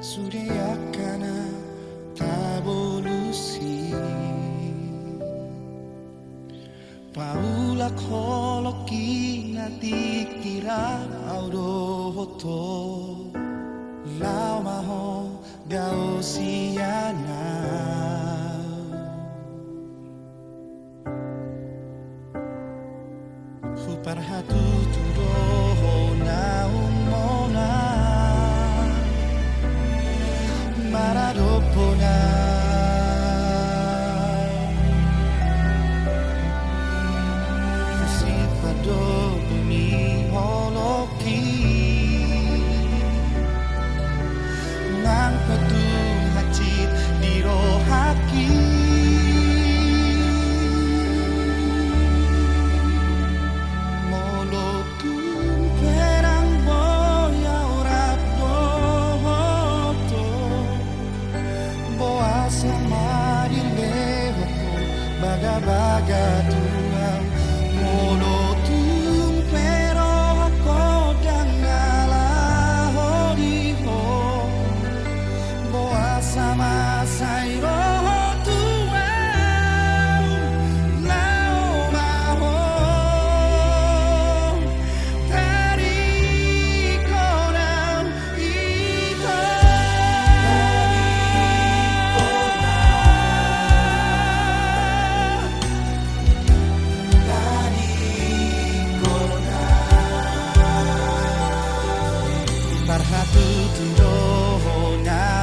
Surya kana tabolusi Paula koloki nati kira auroto Lau maho gao siana Huparhatu turoho na umona Maradopona Fusipado bumi holoki Nang patung hacit di rohaki Molotun perang boya urap dohoto Boa samari leho baga-baga tuang Molotun pero ako dangala hodiho Boa sama sairo tuang Lao maho Tariko ng ito Parhatu turoho na